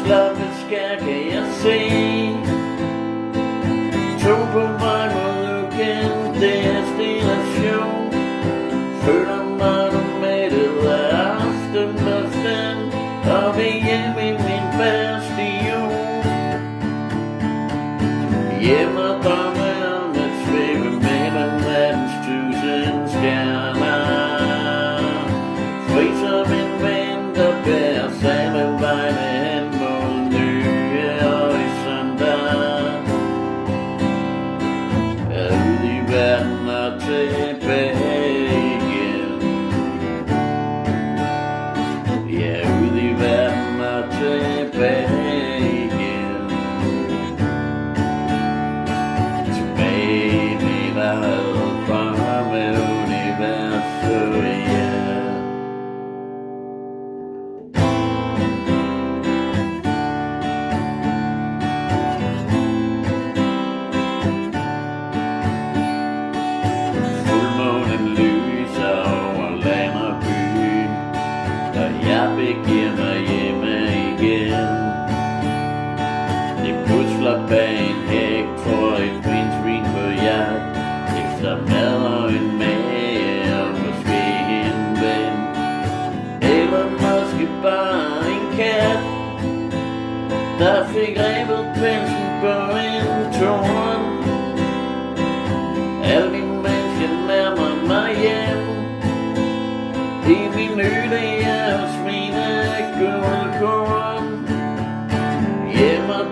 slappe skær kan jeg se. Tog på vej mod uken, destination. Føler mig mættet af aftenluften og vil hjem i min bastion. Hjem og drømme om at svæve mellem nattens tusind stjerner. Fri som en vind, der bærer samme vegne hen mod nye horisonter. Er ude i verden og tilbage igen. Ja, ude i verden og tilbage igen. Tilbage i mit eget drømmeuniverset, ja. Fuldmånen lyser over land og by, og jeg begiver mig hjemme igen. Det pusler bag en hæk, tror et pindsvin på jagt efter mad og en mage og måske en ven, eller måske bare en kat, der fik rebet pelsen på en torn. Alt imens jeg nærmer mig hjem i min hytte, jeg hos mine guldkorn. Hjem og